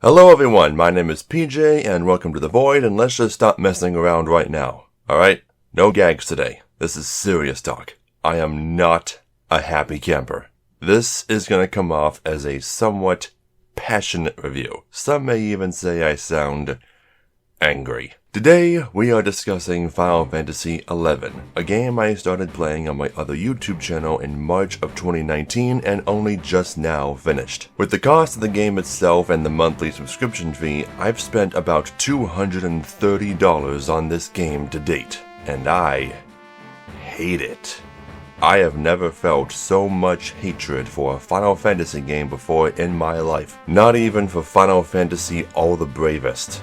Hello everyone, my name is PJ and welcome to The Void, and let's just stop messing around right now. Alright? No gags today. This is serious talk. I am not a happy camper. This is gonna come off as a somewhat passionate review. Some may even say I sound angry. Today, we are discussing Final Fantasy XI, a game I started playing on my other YouTube channel in March of 2019 and only just now finished. With the cost of the game itself and the monthly subscription fee, I've spent about $230 on this game to date, and I hate it. I have never felt so much hatred for a Final Fantasy game before in my life, not even for Final Fantasy All the Bravest.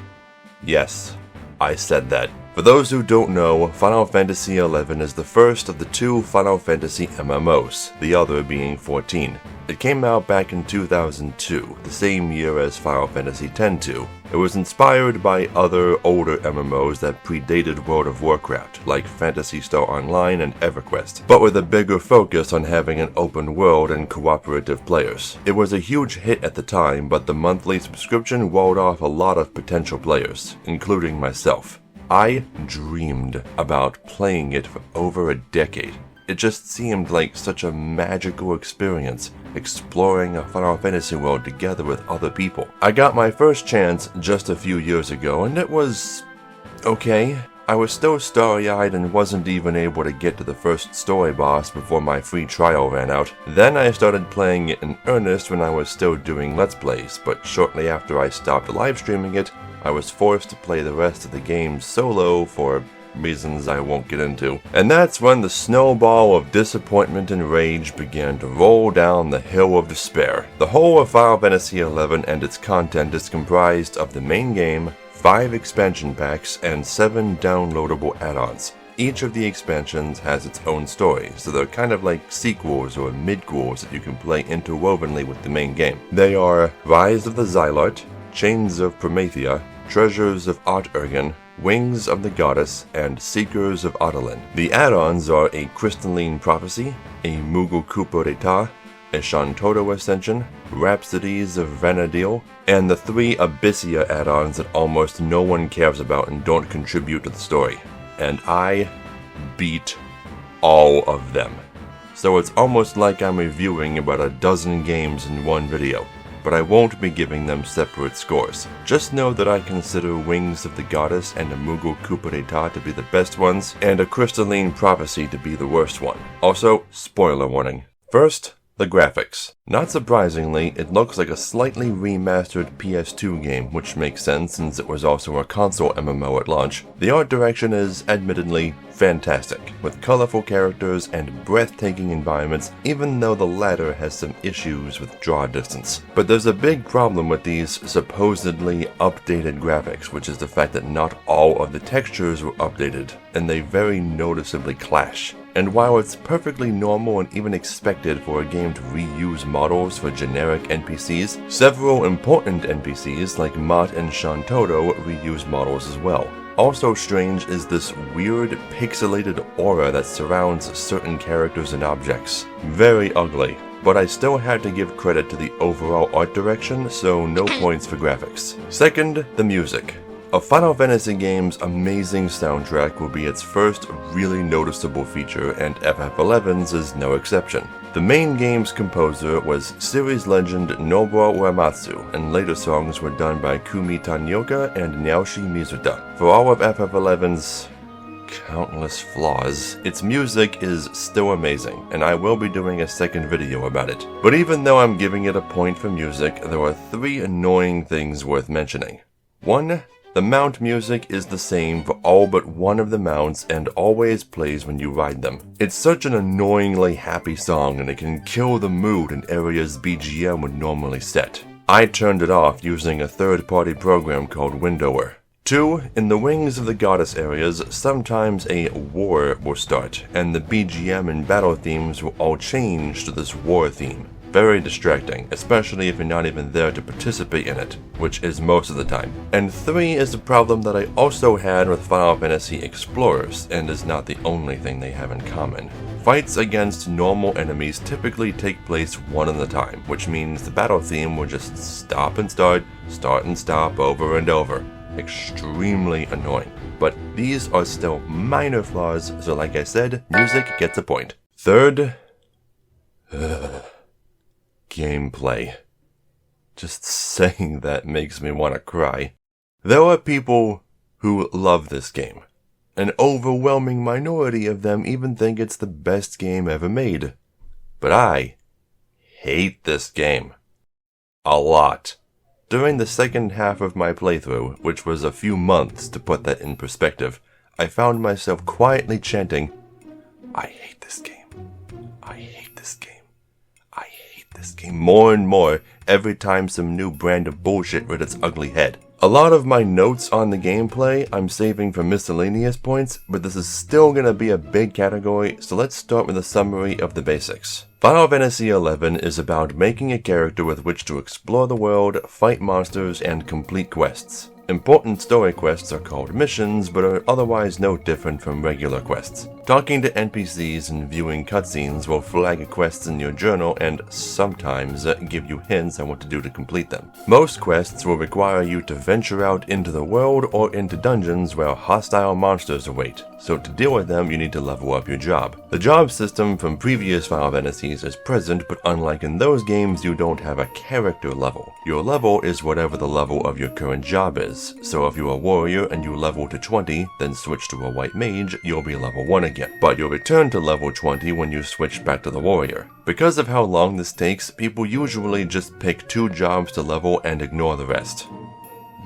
Yes, I said that. For those who don't know, Final Fantasy XI is the first of the two Final Fantasy MMOs, the other being 14. It came out back in 2002, the same year as Final Fantasy X-2. It was inspired by other older MMOs that predated World of Warcraft, like Phantasy Star Online and EverQuest, but with a bigger focus on having an open world and cooperative players. It was a huge hit at the time, but the monthly subscription walled off a lot of potential players, including myself. I dreamed about playing it for over a decade. It just seemed like such a magical experience, exploring a Final Fantasy world together with other people. I got my first chance just a few years ago, and it was okay. I was still starry-eyed and wasn't even able to get to the first story boss before my free trial ran out. Then I started playing it in earnest when I was still doing Let's Plays, but shortly after I stopped live streaming it, I was forced to play the rest of the game solo for reasons I won't get into. And that's when the snowball of disappointment and rage began to roll down the hill of despair. The whole of Final Fantasy XI and its content is comprised of the main game, 5 expansion packs, and 7 downloadable add-ons. Each of the expansions has its own story, so they're kind of like sequels or mid-quels that you can play interwovenly with the main game. They are Rise of the Zilart, Chains of Promethea, Treasures of Art-Ergen, Wings of the Goddess, and Seekers of Adalin. The add-ons are a Crystalline Prophecy, a Moogle Cooper d'Etat, a Shantotto Ascension, Rhapsodies of Vanadil, and the 3 Abyssia add-ons that almost no one cares about and don't contribute to the story. And I beat all of them. So it's almost like I'm reviewing about a dozen games in one video. But I won't be giving them separate scores. Just know that I consider Wings of the Goddess and a Moogle Cooper d'Etat to be the best ones, and a Crystalline Prophecy to be the worst one. Also, spoiler warning. First, the graphics. Not surprisingly, it looks like a slightly remastered PS2 game, which makes sense since it was also a console MMO at launch. The art direction is, admittedly, fantastic, with colorful characters and breathtaking environments, even though the latter has some issues with draw distance. But there's a big problem with these supposedly updated graphics, which is the fact that not all of the textures were updated, and they very noticeably clash. And while it's perfectly normal and even expected for a game to reuse models for generic NPCs, several important NPCs like Mott and Shantotto reuse models as well. Also strange is this weird pixelated aura that surrounds certain characters and objects. Very ugly, but I still had to give credit to the overall art direction, so no points for graphics. Second, the music. A Final Fantasy game's amazing soundtrack will be its first really noticeable feature, and FF11's is no exception. The main game's composer was series legend Nobuo Uematsu, and later songs were done by Kumi Tanioka and Naoshi Mizuta. For all of FF11's countless flaws, its music is still amazing, and I will be doing a second video about it. But even though I'm giving it a point for music, there are 3 annoying things worth mentioning. 1. The mount music is the same for all but one of the mounts and always plays when you ride them. It's such an annoyingly happy song, and it can kill the mood in areas BGM would normally set. I turned it off using a third-party program called Windower. 2. In the Wings of the Goddess areas, sometimes a war will start, and the BGM and battle themes will all change to this war theme. Very distracting, especially if you're not even there to participate in it, which is most of the time. And 3 is a problem that I also had with Final Fantasy Explorers, and is not the only thing they have in common. Fights against normal enemies typically take place one at a time, which means the battle theme will just stop and start and stop over and over. Extremely annoying. But these are still minor flaws, so like I said, music gets a point. Third, gameplay. Just saying that makes me want to cry. There are people who love this game. An overwhelming minority of them even think it's the best game ever made. But I hate this game. A lot. During the second half of my playthrough, which was a few months to put that in perspective, I found myself quietly chanting, I hate this game. I hate this game. I hate this game more and more every time some new brand of bullshit reared its ugly head. A lot of my notes on the gameplay I'm saving for miscellaneous points, but this is still gonna be a big category, so let's start with a summary of the basics. Final Fantasy XI is about making a character with which to explore the world, fight monsters, and complete quests. Important story quests are called missions, but are otherwise no different from regular quests. Talking to NPCs and viewing cutscenes will flag quests in your journal and sometimes give you hints on what to do to complete them. Most quests will require you to venture out into the world or into dungeons where hostile monsters await, so to deal with them you need to level up your job. The job system from previous Final Fantasies is present, but unlike in those games you don't have a character level. Your level is whatever the level of your current job is, so if you're a warrior and you level to 20, then switch to a white mage, you'll be level 1 again. But you'll return to level 20 when you switch back to the warrior. Because of how long this takes, people usually just pick 2 jobs to level and ignore the rest.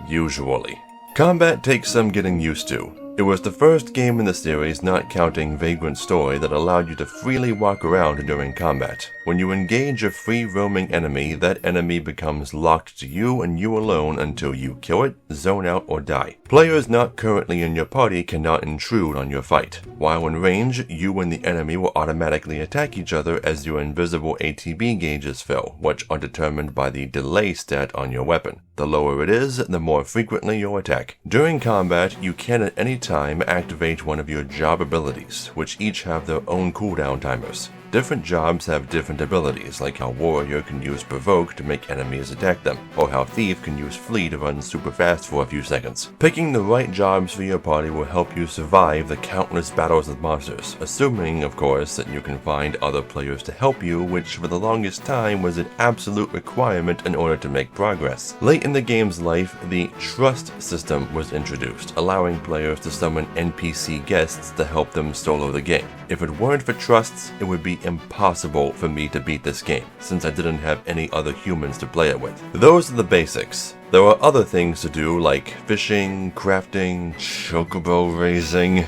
Usually. Combat takes some getting used to. It was the first game in the series, not counting Vagrant Story, that allowed you to freely walk around during combat. When you engage a free-roaming enemy, that enemy becomes locked to you and you alone until you kill it, zone out, or die. Players not currently in your party cannot intrude on your fight. While in range, you and the enemy will automatically attack each other as your invisible ATB gauges fill, which are determined by the delay stat on your weapon. The lower it is, the more frequently you'll attack. During combat, you can at any time activate one of your job abilities, which each have their own cooldown timers. Different jobs have different abilities, like how Warrior can use Provoke to make enemies attack them, or how Thief can use Flee to run super fast for a few seconds. Picking the right jobs for your party will help you survive the countless battles with monsters, assuming, of course, that you can find other players to help you, which for the longest time was an absolute requirement in order to make progress. Late in the game's life, the Trust system was introduced, allowing players to summon NPC guests to help them solo the game. If it weren't for trusts, it would be impossible for me to beat this game, since I didn't have any other humans to play it with. Those are the basics. There are other things to do like fishing, crafting, chocobo raising,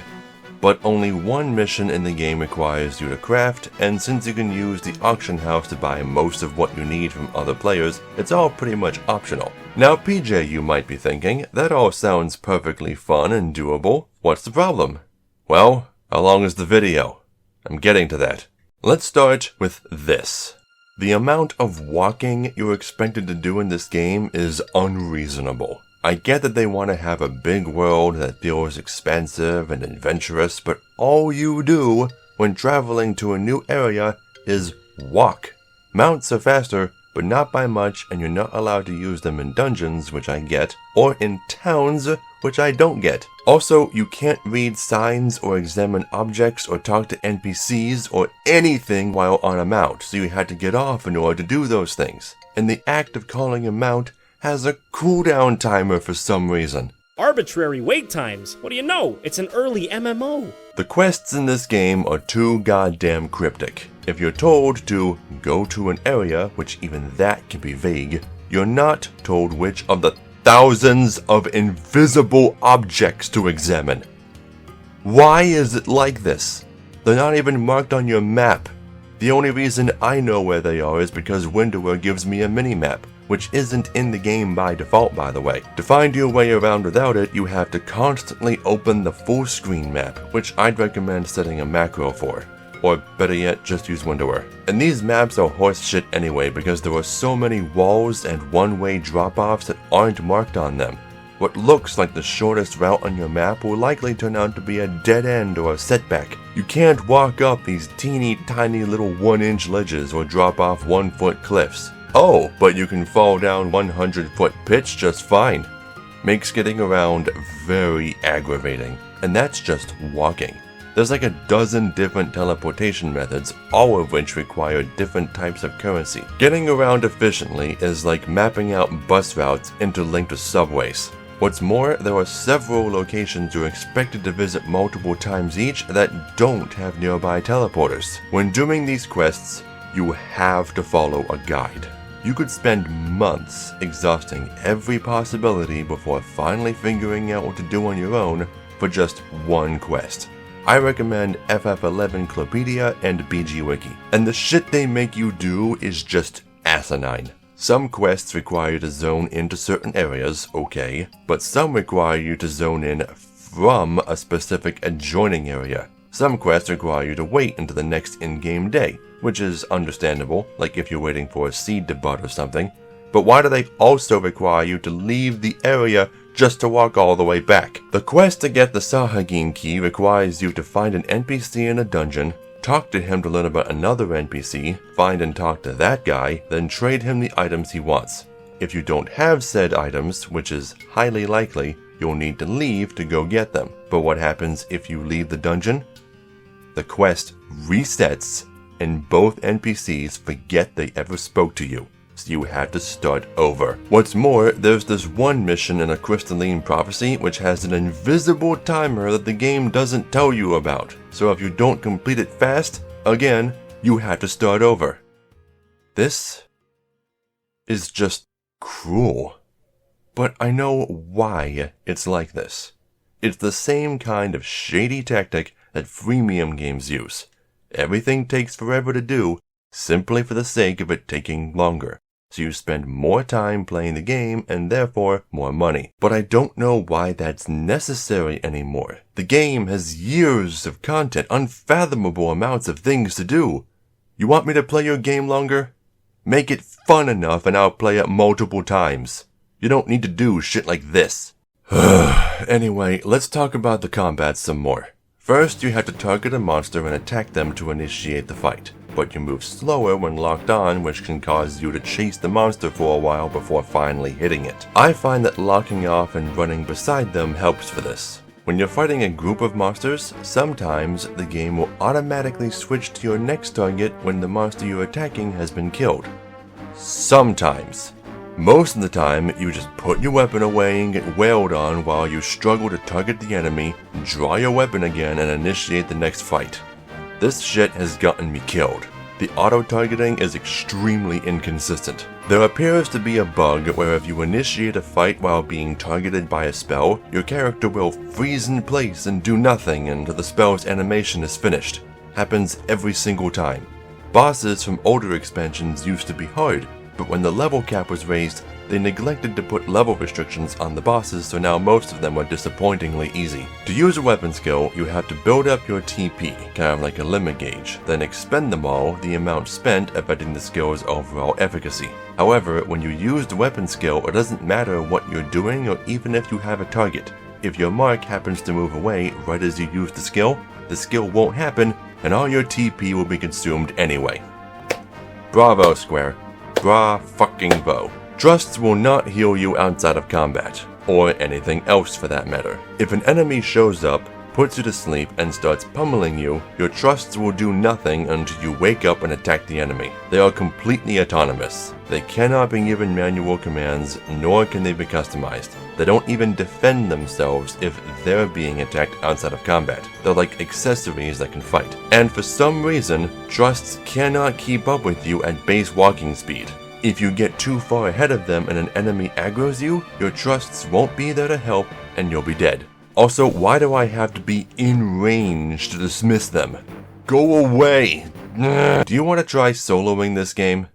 but only one mission in the game requires you to craft, and since you can use the auction house to buy most of what you need from other players, it's all pretty much optional. Now PJ, you might be thinking, that all sounds perfectly fun and doable. What's the problem? Well, how long is the video? I'm getting to that. Let's start with this. The amount of walking you're expected to do in this game is unreasonable. I get that they want to have a big world that feels expansive and adventurous, but all you do when traveling to a new area is walk. Mounts are faster, but not by much, and you're not allowed to use them in dungeons, which I get, or in towns, which I don't get. Also, you can't read signs or examine objects or talk to NPCs or anything while on a mount, so you had to get off in order to do those things. And the act of calling a mount has a cooldown timer for some reason. Arbitrary wait times. What do you know? It's an early MMO. The quests in this game are too goddamn cryptic. If you're told to go to an area, which even that can be vague, you're not told which of the thousands of invisible objects to examine. Why is it like this? They're not even marked on your map. The only reason I know where they are is because Windower gives me a mini-map, which isn't in the game by default, by the way. To find your way around without it, you have to constantly open the full screen map, which I'd recommend setting a macro for. Or better yet, just use Windower. And these maps are horse shit anyway because there are so many walls and one-way drop-offs that aren't marked on them. What looks like the shortest route on your map will likely turn out to be a dead end or a setback. You can't walk up these teeny tiny little 1-inch ledges or drop off 1-foot cliffs. Oh, but you can fall down 100-foot pits just fine. Makes getting around very aggravating, and that's just walking. There's like a dozen different teleportation methods, all of which require different types of currency. Getting around efficiently is like mapping out bus routes interlinked with subways. What's more, there are several locations you're expected to visit multiple times each that don't have nearby teleporters. When doing these quests, you have to follow a guide. You could spend months exhausting every possibility before finally figuring out what to do on your own for just one quest. I recommend FF11 and BG Wiki, and the shit they make you do is just asinine. Some quests require you to zone into certain areas, okay, but some require you to zone in from a specific adjoining area. Some quests require you to wait until the next in-game day, which is understandable, like if you're waiting for a seed to bud or something. But why do they also require you to leave the area just to walk all the way back? The quest to get the Sahagin key requires you to find an NPC in a dungeon, talk to him to learn about another NPC, find and talk to that guy, then trade him the items he wants. If you don't have said items, which is highly likely, you'll need to leave to go get them. But what happens if you leave the dungeon? The quest resets, and both NPCs forget they ever spoke to you, so you have to start over. What's more, there's this one mission in a Crystalline Prophecy which has an invisible timer that the game doesn't tell you about, so if you don't complete it fast, again, you have to start over. This is just cruel. But I know why it's like this. It's the same kind of shady tactic that freemium games use. Everything takes forever to do, simply for the sake of it taking longer. So you spend more time playing the game and therefore more money. But I don't know why that's necessary anymore. The game has years of content, unfathomable amounts of things to do. You want me to play your game longer? Make it fun enough and I'll play it multiple times. You don't need to do shit like this. Anyway, let's talk about the combat some more. First, you have to target a monster and attack them to initiate the fight, but you move slower when locked on, which can cause you to chase the monster for a while before finally hitting it. I find that locking off and running beside them helps for this. When you're fighting a group of monsters, sometimes the game will automatically switch to your next target when the monster you're attacking has been killed. Sometimes. Most of the time, you just put your weapon away and get wailed on while you struggle to target the enemy, draw your weapon again, and initiate the next fight. This shit has gotten me killed. The auto-targeting is extremely inconsistent. There appears to be a bug where if you initiate a fight while being targeted by a spell, your character will freeze in place and do nothing until the spell's animation is finished. Happens every single time. Bosses from older expansions used to be hard, but when the level cap was raised, they neglected to put level restrictions on the bosses, so now most of them are disappointingly easy. To use a weapon skill, you have to build up your TP, kind of like a limit gauge, then expend them all, the amount spent affecting the skill's overall efficacy. However, when you use the weapon skill, it doesn't matter what you're doing or even if you have a target. If your mark happens to move away right as you use the skill won't happen, and all your TP will be consumed anyway. Bravo, Square. Bra-fucking-bo. Trusts will not heal you outside of combat, or anything else for that matter. If an enemy shows up, puts you to sleep, and starts pummeling you, your trusts will do nothing until you wake up and attack the enemy. They are completely autonomous. They cannot be given manual commands, nor can they be customized. They don't even defend themselves if they're being attacked outside of combat. They're like accessories that can fight. And for some reason, trusts cannot keep up with you at base walking speed. If you get too far ahead of them and an enemy aggroes you, your trusts won't be there to help and you'll be dead. Also, why do I have to be in range to dismiss them? Go away! Do you want to try soloing this game?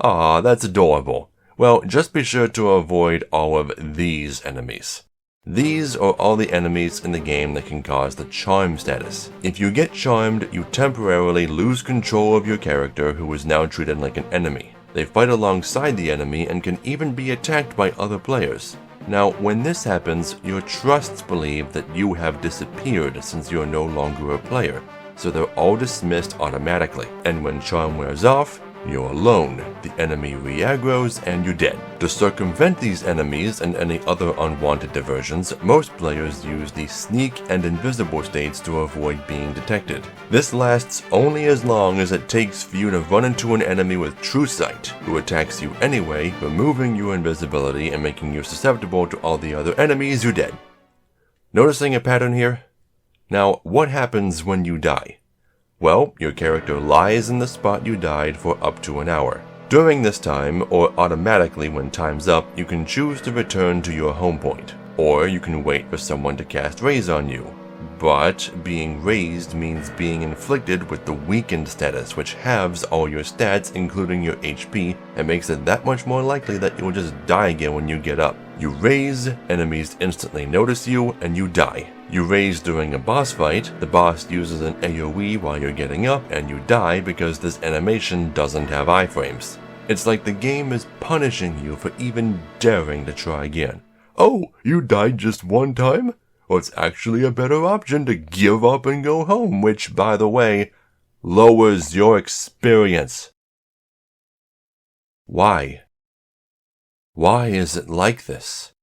Aw, that's adorable. Well, just be sure to avoid all of these enemies. These are all the enemies in the game that can cause the charm status. If you get charmed, you temporarily lose control of your character who is now treated like an enemy. They fight alongside the enemy and can even be attacked by other players. Now, when this happens, your trusts believe that you have disappeared since you're no longer a player, so they're all dismissed automatically. And when charm wears off, you're alone, the enemy re-aggros, and you're dead. To circumvent these enemies and any other unwanted diversions, most players use the sneak and invisible states to avoid being detected. This lasts only as long as it takes for you to run into an enemy with true sight, who attacks you anyway, removing your invisibility and making you susceptible to all the other enemies you're dead. Noticing a pattern here? Now, what happens when you die? Well, your character lies in the spot you died for up to an hour. During this time, or automatically when time's up, you can choose to return to your home point, or you can wait for someone to cast raise on you. But being raised means being inflicted with the weakened status, which halves all your stats, including your HP, and makes it that much more likely that you'll just die again when you get up. You raise, enemies instantly notice you, and you die. You raise during a boss fight, the boss uses an AoE while you're getting up, and you die because this animation doesn't have iframes. It's like the game is punishing you for even daring to try again. Oh, you died just one time? Well, it's actually a better option to give up and go home, which, by the way, lowers your experience. Why? Why is it like this?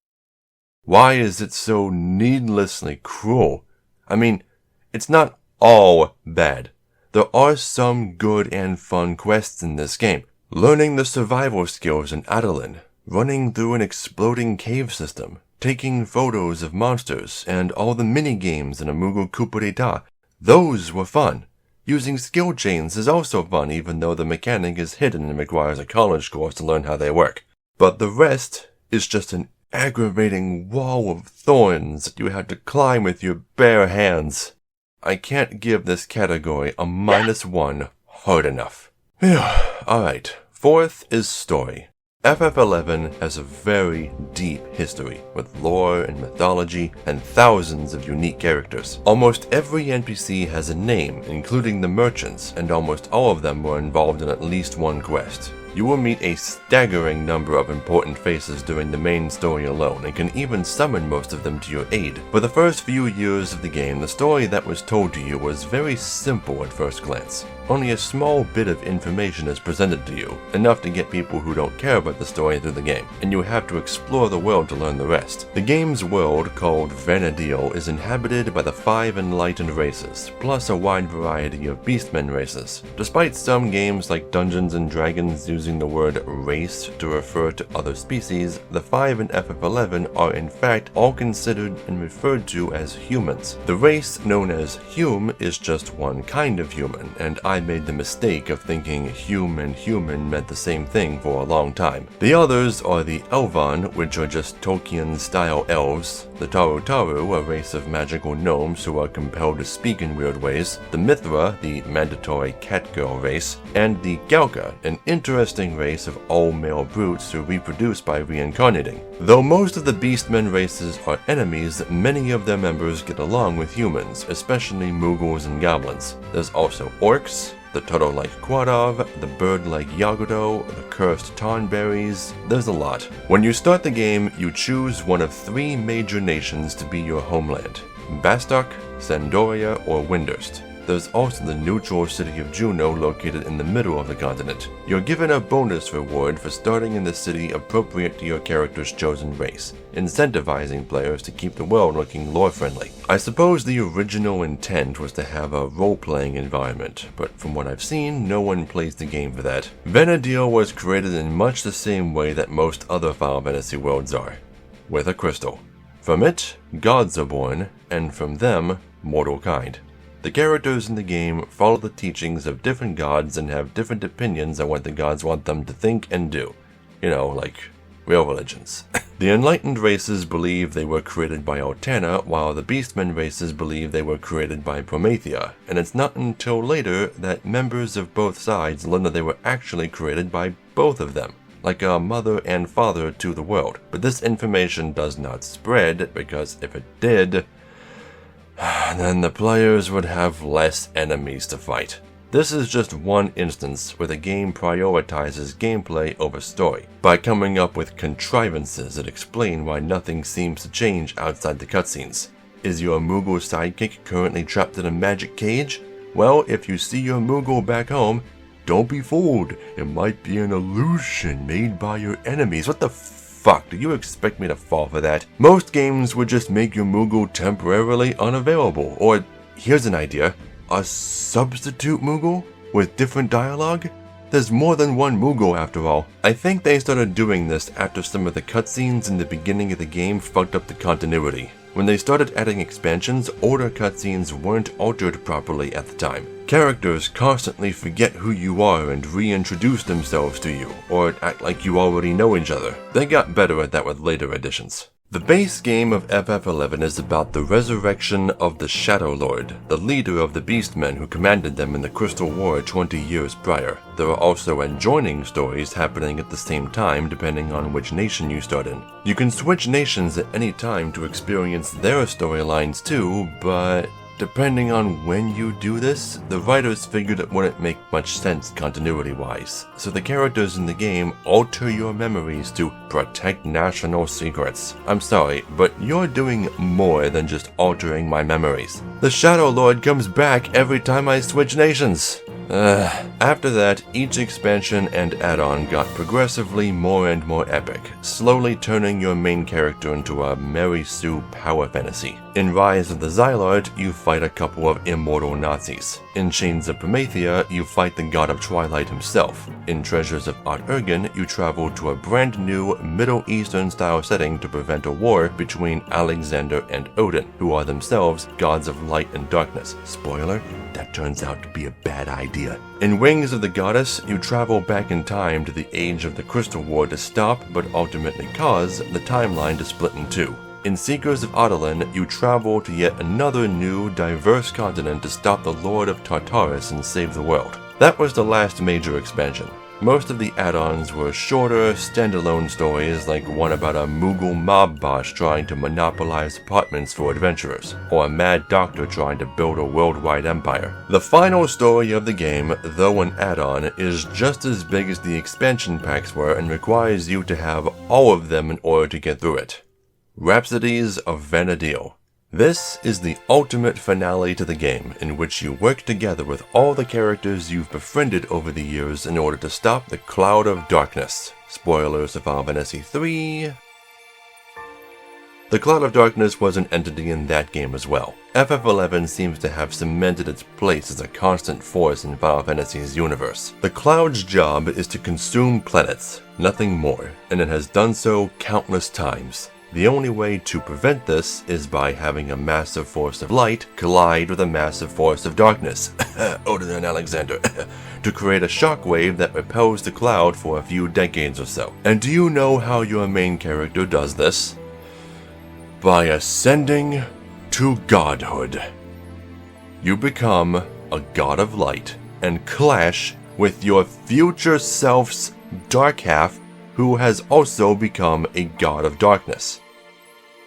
Why is it so needlessly cruel? I mean, it's not all bad. There are some good and fun quests in this game. Learning the survival skills in Adeline, running through an exploding cave system, taking photos of monsters, and all the mini-games in Amugo Coupereta. Those were fun. Using skill chains is also fun, even though the mechanic is hidden and requires a college course to learn how they work. But the rest is just an aggravating wall of thorns that you have to climb with your bare hands. I can't give this category a -1 hard enough. Alright, fourth is story. FF11 has a very deep history, with lore and mythology and thousands of unique characters. Almost every NPC has a name, including the merchants, and almost all of them were involved in at least one quest. You will meet a staggering number of important faces during the main story alone, and can even summon most of them to your aid. For the first few years of the game, the story that was told to you was very simple at first glance. Only a small bit of information is presented to you, enough to get people who don't care about the story through the game, and you have to explore the world to learn the rest. The game's world, called Vana'diel, is inhabited by the 5 enlightened races, plus a wide variety of beastmen races. Despite some games like Dungeons & Dragons using the word race to refer to other species, the 5 in FF11 are in fact all considered and referred to as humans. The race known as Hume is just one kind of human, and I made the mistake of thinking Hume and human meant the same thing for a long time. The others are the Elvan, which are just Tolkien-style elves, the Taru, a race of magical gnomes who are compelled to speak in weird ways, the Mithra, the mandatory catgirl race, and the Galka, an interesting race of all-male brutes who reproduce by reincarnating. Though most of the beastmen races are enemies, many of their members get along with humans, especially Mughals and goblins. There's also orcs, the turtle-like Quadav, the bird-like Yagudo, the cursed Tonberries. There's a lot. When you start the game, you choose one of 3 major nations to be your homeland: Bastok, Sandoria, or Windurst. There's also the neutral city of Juno located in the middle of the continent. You're given a bonus reward for starting in the city appropriate to your character's chosen race, incentivizing players to keep the world looking lore-friendly. I suppose the original intent was to have a role-playing environment, but from what I've seen, no one plays the game for that. Vana'diel was created in much the same way that most other Final Fantasy worlds are, with a crystal. From it, gods are born, and from them, mortal kind. The characters in the game follow the teachings of different gods and have different opinions on what the gods want them to think and do. You know, like real religions. The enlightened races believe they were created by Altana, while the beastmen races believe they were created by Promethea, and it's not until later that members of both sides learn that they were actually created by both of them, like a mother and father to the world. But this information does not spread, because if it did, then the players would have less enemies to fight. This is just one instance where the game prioritizes gameplay over story, by coming up with contrivances that explain why nothing seems to change outside the cutscenes. Is your Moogle sidekick currently trapped in a magic cage? Well, if you see your Moogle back home, don't be fooled. It might be an illusion made by your enemies. What the fuck? Do you expect me to fall for that? Most games would just make your Moogle temporarily unavailable. Or, here's an idea. A substitute Moogle with different dialogue? There's more than one Moogle after all. I think they started doing this after some of the cutscenes in the beginning of the game fucked up the continuity. When they started adding expansions, older cutscenes weren't altered properly at the time. Characters constantly forget who you are and reintroduce themselves to you, or act like you already know each other. They got better at that with later additions. The base game of FF11 is about the resurrection of the Shadow Lord, the leader of the Beastmen who commanded them in the Crystal War 20 years prior. There are also adjoining stories happening at the same time depending on which nation you start in. You can switch nations at any time to experience their storylines too, but depending on when you do this, the writers figured it wouldn't make much sense continuity-wise, so the characters in the game alter your memories to protect national secrets. I'm sorry, but you're doing more than just altering my memories. The Shadow Lord comes back every time I switch nations. After that, each expansion and add-on got progressively more and more epic, slowly turning your main character into a Mary Sue power fantasy. In Rise of the Zilart, you fight a couple of immortal Nazis. In Chains of Promethea, you fight the god of Twilight himself. In Treasures of Ot-Urgen, you travel to a brand new Middle Eastern style setting to prevent a war between Alexander and Odin, who are themselves gods of light and darkness. Spoiler, that turns out to be a bad idea. In Wings of the Goddess, you travel back in time to the age of the Crystal War to stop, but ultimately cause, the timeline to split in two. In Seekers of Odolin, you travel to yet another new, diverse continent to stop the Lord of Tartarus and save the world. That was the last major expansion. Most of the add-ons were shorter, standalone stories like one about a Moogle mob boss trying to monopolize apartments for adventurers, or a mad doctor trying to build a worldwide empire. The final story of the game, though an add-on, is just as big as the expansion packs were and requires you to have all of them in order to get through it. Rhapsodies of Vana'diel. This is the ultimate finale to the game, in which you work together with all the characters you've befriended over the years in order to stop the Cloud of Darkness. Spoilers of Final Fantasy III. The Cloud of Darkness was an entity in that game as well. FF11 seems to have cemented its place as a constant force in Final Fantasy's universe. The Cloud's job is to consume planets, nothing more, and it has done so countless times. The only way to prevent this is by having a massive force of light collide with a massive force of darkness, Odin and Alexander, to create a shockwave that repels the cloud for a few decades or so. And do you know how your main character does this? By ascending to godhood. You become a god of light and clash with your future self's dark half, who has also become a god of darkness.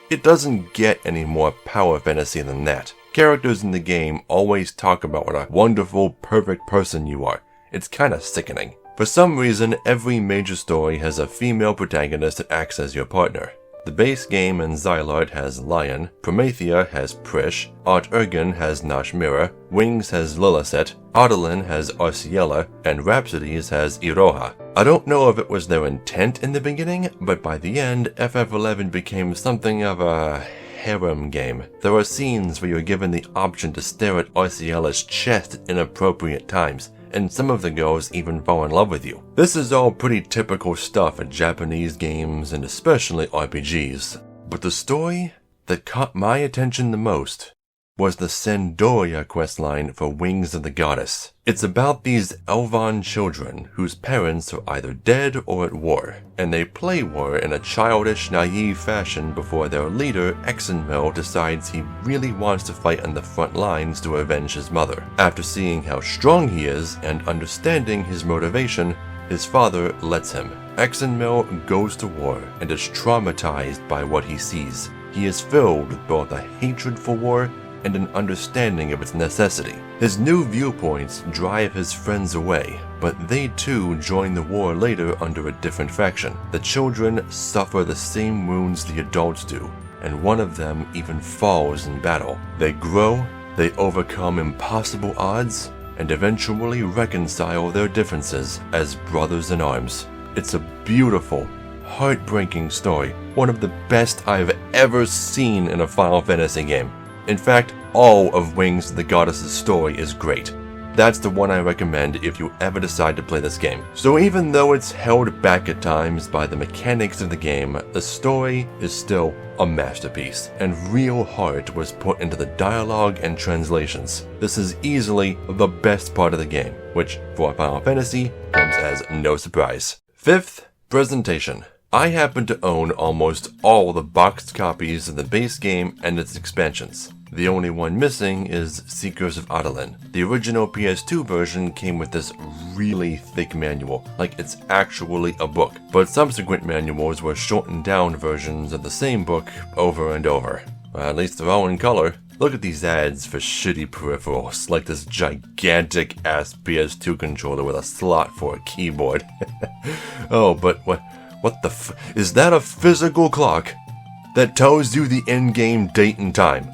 It doesn't get any more power fantasy than that. Characters in the game always talk about what a wonderful, perfect person you are. It's kinda sickening. For some reason, every major story has a female protagonist that acts as your partner. The base game in Zilart has Lion, Promethea has Prish, Ot-Urgen has Nashmira, Wings has Lillicet, Odolin has Arciela, and Rhapsodies has Iroha. I don't know if it was their intent in the beginning, but by the end, FF11 became something of a harem game. There are scenes where you're given the option to stare at Arciela's chest at inappropriate times, and some of the girls even fall in love with you. This is all pretty typical stuff in Japanese games and especially RPGs. But the story that caught my attention the most was the Sandoria questline for Wings of the Goddess. It's about these Elvan children whose parents are either dead or at war, and they play war in a childish, naive fashion before their leader, Exenmil, decides he really wants to fight on the front lines to avenge his mother. After seeing how strong he is and understanding his motivation, his father lets him. Exenmil goes to war and is traumatized by what he sees. He is filled with both a hatred for war and an understanding of its necessity. His new viewpoints drive his friends away, but they too join the war later under a different faction. The children suffer the same wounds the adults do, and one of them even falls in battle. They grow, they overcome impossible odds, and eventually reconcile their differences as brothers in arms. It's a beautiful, heartbreaking story, one of the best I've ever seen in a Final Fantasy game. In fact, all of Wings of the Goddess's story is great. That's the one I recommend if you ever decide to play this game. So even though it's held back at times by the mechanics of the game, the story is still a masterpiece, and real heart was put into the dialogue and translations. This is easily the best part of the game, which for Final Fantasy comes as no surprise. Fifth, presentation. I happen to own almost all the boxed copies of the base game and its expansions. The only one missing is Seekers of Adalin. The original PS2 version came with this really thick manual, like it's actually a book, but subsequent manuals were shortened down versions of the same book over and over. Well, at least they're all in color. Look at these ads for shitty peripherals, like this gigantic-ass PS2 controller with a slot for a keyboard. Oh, but what the is that a physical clock that tells you the in-game date and time?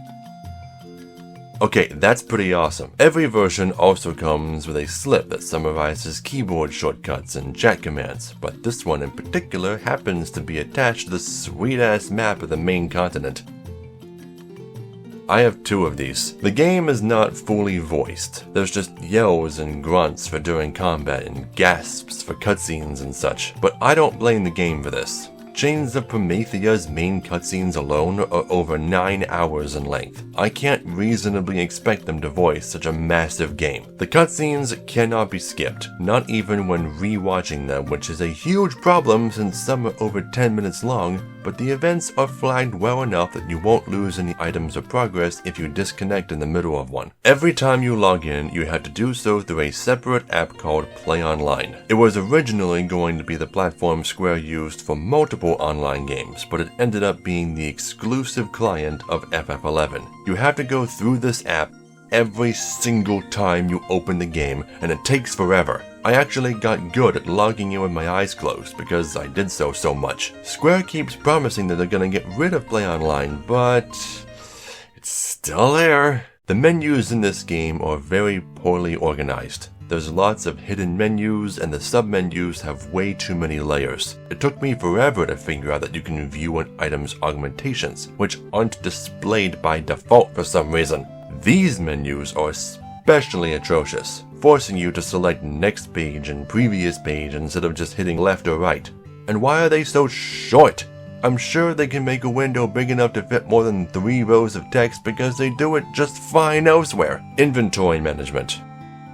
Okay, that's pretty awesome. Every version also comes with a slip that summarizes keyboard shortcuts and chat commands, but this one in particular happens to be attached to the sweet-ass map of the main continent. I have 2 of these. The game is not fully voiced. There's just yells and grunts for during combat and gasps for cutscenes and such, but I don't blame the game for this. Chains of Promethea's main cutscenes alone are over 9 hours in length. I can't reasonably expect them to voice such a massive game. The cutscenes cannot be skipped, not even when rewatching them, which is a huge problem since some are over 10 minutes long, but the events are flagged well enough that you won't lose any items or progress if you disconnect in the middle of one. Every time you log in, you have to do so through a separate app called Play Online. It was originally going to be the platform Square used for multiple online games, but it ended up being the exclusive client of FF11. You have to go through this app every single time you open the game, and it takes forever. I actually got good at logging in with my eyes closed because I did so much. Square keeps promising that they're gonna get rid of Play Online, but it's still there. The menus in this game are very poorly organized. There's lots of hidden menus, and the sub-menus have way too many layers. It took me forever to figure out that you can view an item's augmentations, which aren't displayed by default for some reason. These menus are especially atrocious, forcing you to select next page and previous page instead of just hitting left or right. And why are they so short? I'm sure they can make a window big enough to fit more than 3 rows of text because they do it just fine elsewhere. Inventory management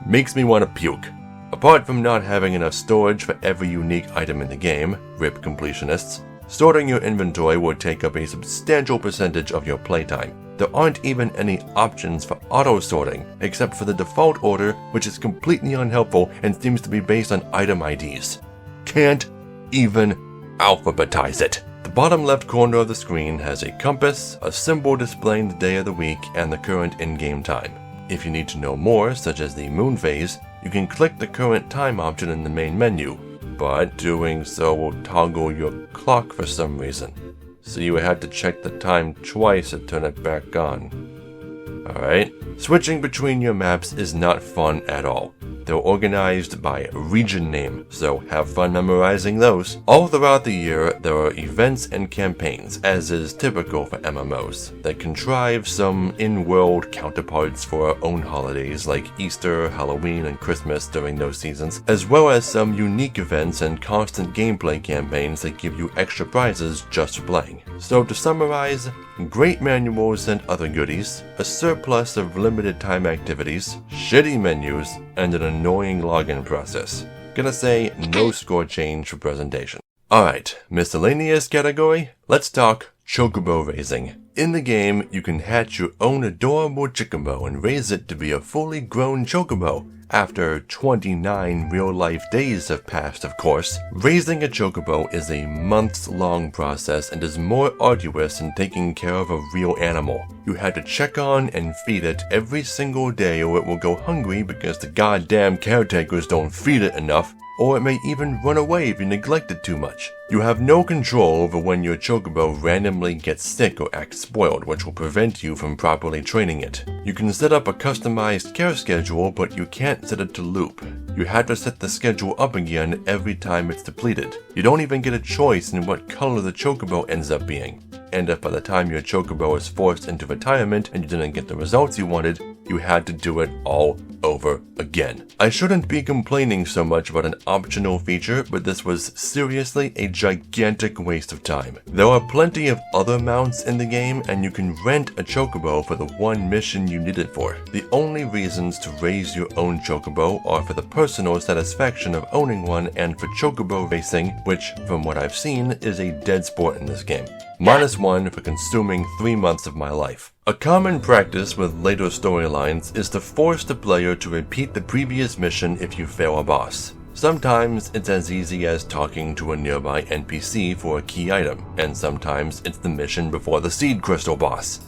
makes me want to puke. Apart from not having enough storage for every unique item in the game, RIP completionists, sorting your inventory will take up a substantial percentage of your playtime. There aren't even any options for auto-sorting, except for the default order, which is completely unhelpful and seems to be based on item IDs. Can't even alphabetize it. The bottom left corner of the screen has a compass, a symbol displaying the day of the week, and the current in-game time. If you need to know more, such as the moon phase, you can click the current time option in the main menu, but doing so will toggle your clock for some reason. So you have to check the time twice to turn it back on. Alright? Switching between your maps is not fun at all. They're organized by region name, so have fun memorizing those. All throughout the year, there are events and campaigns, as is typical for MMOs, that contrive some in-world counterparts for our own holidays like Easter, Halloween, and Christmas during those seasons, as well as some unique events and constant gameplay campaigns that give you extra prizes just for playing. So to summarize, great manuals and other goodies, a surplus of limited time activities, shitty menus, and an annoying login process. Gonna say no score change for presentation. Alright, miscellaneous category, let's talk chocobo raising. In the game, you can hatch your own adorable chocobo and raise it to be a fully grown chocobo. After 29 real-life days have passed, of course. Raising a chocobo is a months-long process and is more arduous than taking care of a real animal. You have to check on and feed it every single day or it will go hungry because the goddamn caretakers don't feed it enough, or it may even run away if you neglect it too much. You have no control over when your chocobo randomly gets sick or acts spoiled, which will prevent you from properly training it. You can set up a customized care schedule, but you can't set it to loop. You have to set the schedule up again every time it's depleted. You don't even get a choice in what color the chocobo ends up being. And if by the time your chocobo is forced into retirement and you didn't get the results you wanted, you had to do it all over again. I shouldn't be complaining so much about an optional feature, but this was seriously a gigantic waste of time. There are plenty of other mounts in the game, and you can rent a chocobo for the one mission you need it for. The only reasons to raise your own chocobo are for the personal satisfaction of owning one and for chocobo racing, which, from what I've seen, is a dead sport in this game. -1 for consuming 3 months of my life. A common practice with later storylines is to force the player to repeat the previous mission if you fail a boss. Sometimes it's as easy as talking to a nearby NPC for a key item, and sometimes it's the mission before the seed crystal boss.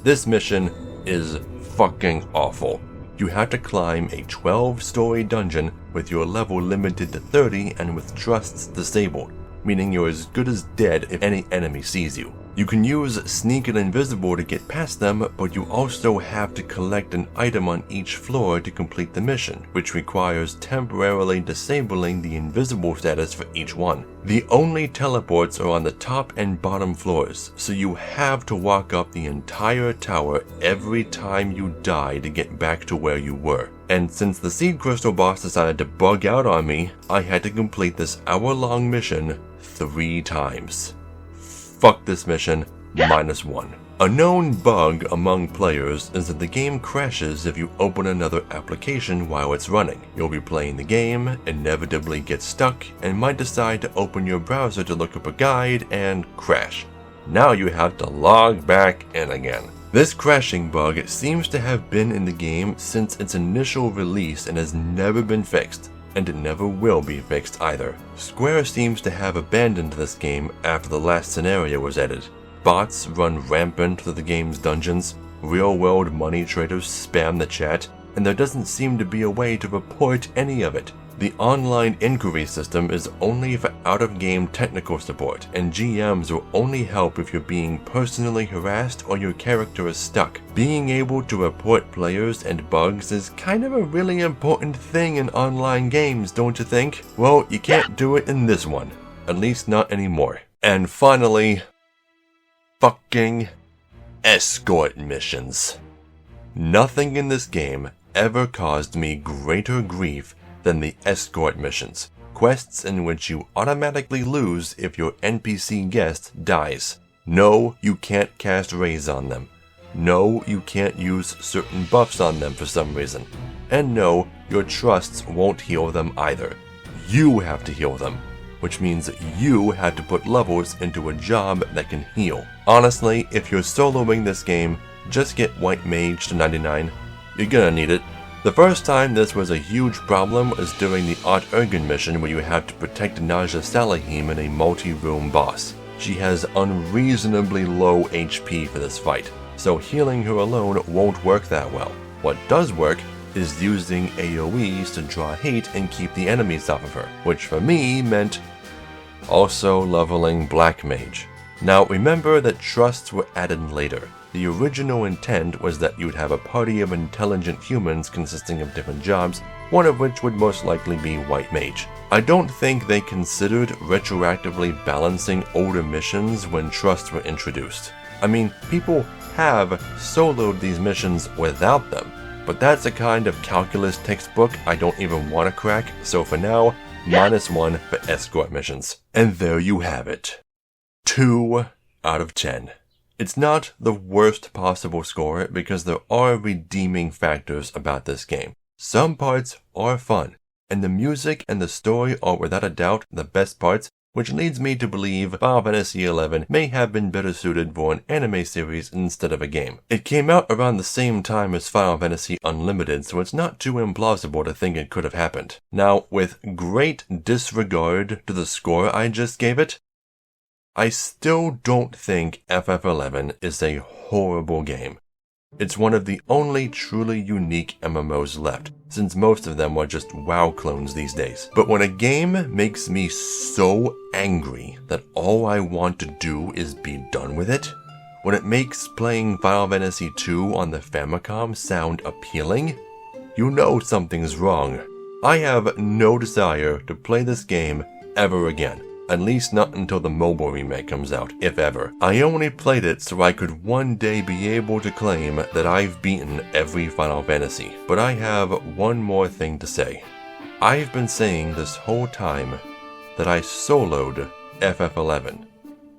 This mission is fucking awful. You have to climb a 12-story dungeon with your level limited to 30 and with trusts disabled, meaning you're as good as dead if any enemy sees you. You can use Sneak and Invisible to get past them, but you also have to collect an item on each floor to complete the mission, which requires temporarily disabling the invisible status for each one. The only teleports are on the top and bottom floors, so you have to walk up the entire tower every time you die to get back to where you were. And since the Seed Crystal boss decided to bug out on me, I had to complete this hour-long mission 3 times. Fuck this mission, -1. A known bug among players is that the game crashes if you open another application while it's running. You'll be playing the game, inevitably get stuck, and might decide to open your browser to look up a guide and crash. Now you have to log back in again. This crashing bug seems to have been in the game since its initial release and has never been fixed. And it never will be fixed either. Square seems to have abandoned this game after the last scenario was added. Bots run rampant through the game's dungeons, real-world money traders spam the chat, and there doesn't seem to be a way to report any of it. The online inquiry system is only for out-of-game technical support, and GMs will only help if you're being personally harassed or your character is stuck. Being able to report players and bugs is kind of a really important thing in online games, don't you think? Well, you can't do it in this one. At least not anymore. And finally, fucking escort missions. Nothing in this game ever caused me greater grief than the escort missions, quests in which you automatically lose if your NPC guest dies. No, you can't cast rays on them. No, you can't use certain buffs on them for some reason. And no, your trusts won't heal them either. You have to heal them, which means you have to put levels into a job that can heal. Honestly, if you're soloing this game, just get White Mage to 99. You're gonna need it. The first time this was a huge problem was during the Art Ergen mission where you have to protect Naja Salahim in a multi-room boss. She has unreasonably low HP for this fight, so healing her alone won't work that well. What does work is using AoEs to draw hate and keep the enemies off of her, which for me meant also leveling Black Mage. Now remember that trusts were added later. The original intent was that you'd have a party of intelligent humans consisting of different jobs, one of which would most likely be White Mage. I don't think they considered retroactively balancing older missions when trusts were introduced. I mean, people have soloed these missions without them, but that's a kind of calculus textbook I don't even want to crack, so for now, -1 for escort missions. And there you have it. 2 out of 10. It's not the worst possible score because there are redeeming factors about this game. Some parts are fun, and the music and the story are without a doubt the best parts, which leads me to believe Final Fantasy XI may have been better suited for an anime series instead of a game. It came out around the same time as Final Fantasy Unlimited, so it's not too implausible to think it could have happened. Now, with great disregard to the score I just gave it, I still don't think FF11 is a horrible game. It's one of the only truly unique MMOs left, since most of them are just WoW clones these days. But when a game makes me so angry that all I want to do is be done with it, when it makes playing Final Fantasy II on the Famicom sound appealing, you know something's wrong. I have no desire to play this game ever again. At least not until the mobile remake comes out, if ever. I only played it so I could one day be able to claim that I've beaten every Final Fantasy. But I have one more thing to say. I've been saying this whole time that I soloed FF11.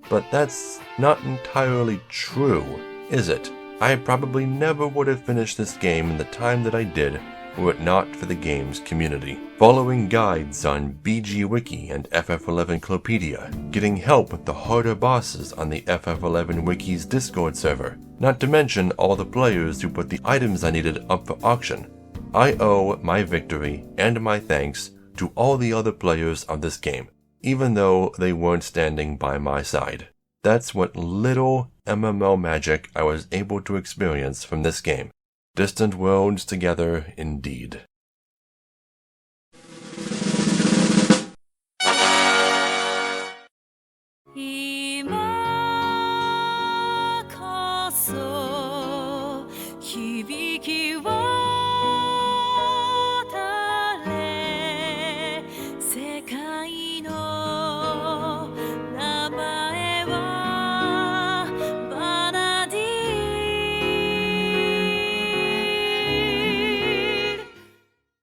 But that's not entirely true, is it? I probably never would have finished this game in the time that I did were it not for the game's community. Following guides on BG Wiki and FF11 Clopedia, getting help with the harder bosses on the FF11 Wiki's Discord server, not to mention all the players who put the items I needed up for auction. I owe my victory and my thanks to all the other players of this game, even though they weren't standing by my side. That's what little MMO magic I was able to experience from this game. Distant worlds together, indeed. Imako so hibiki wa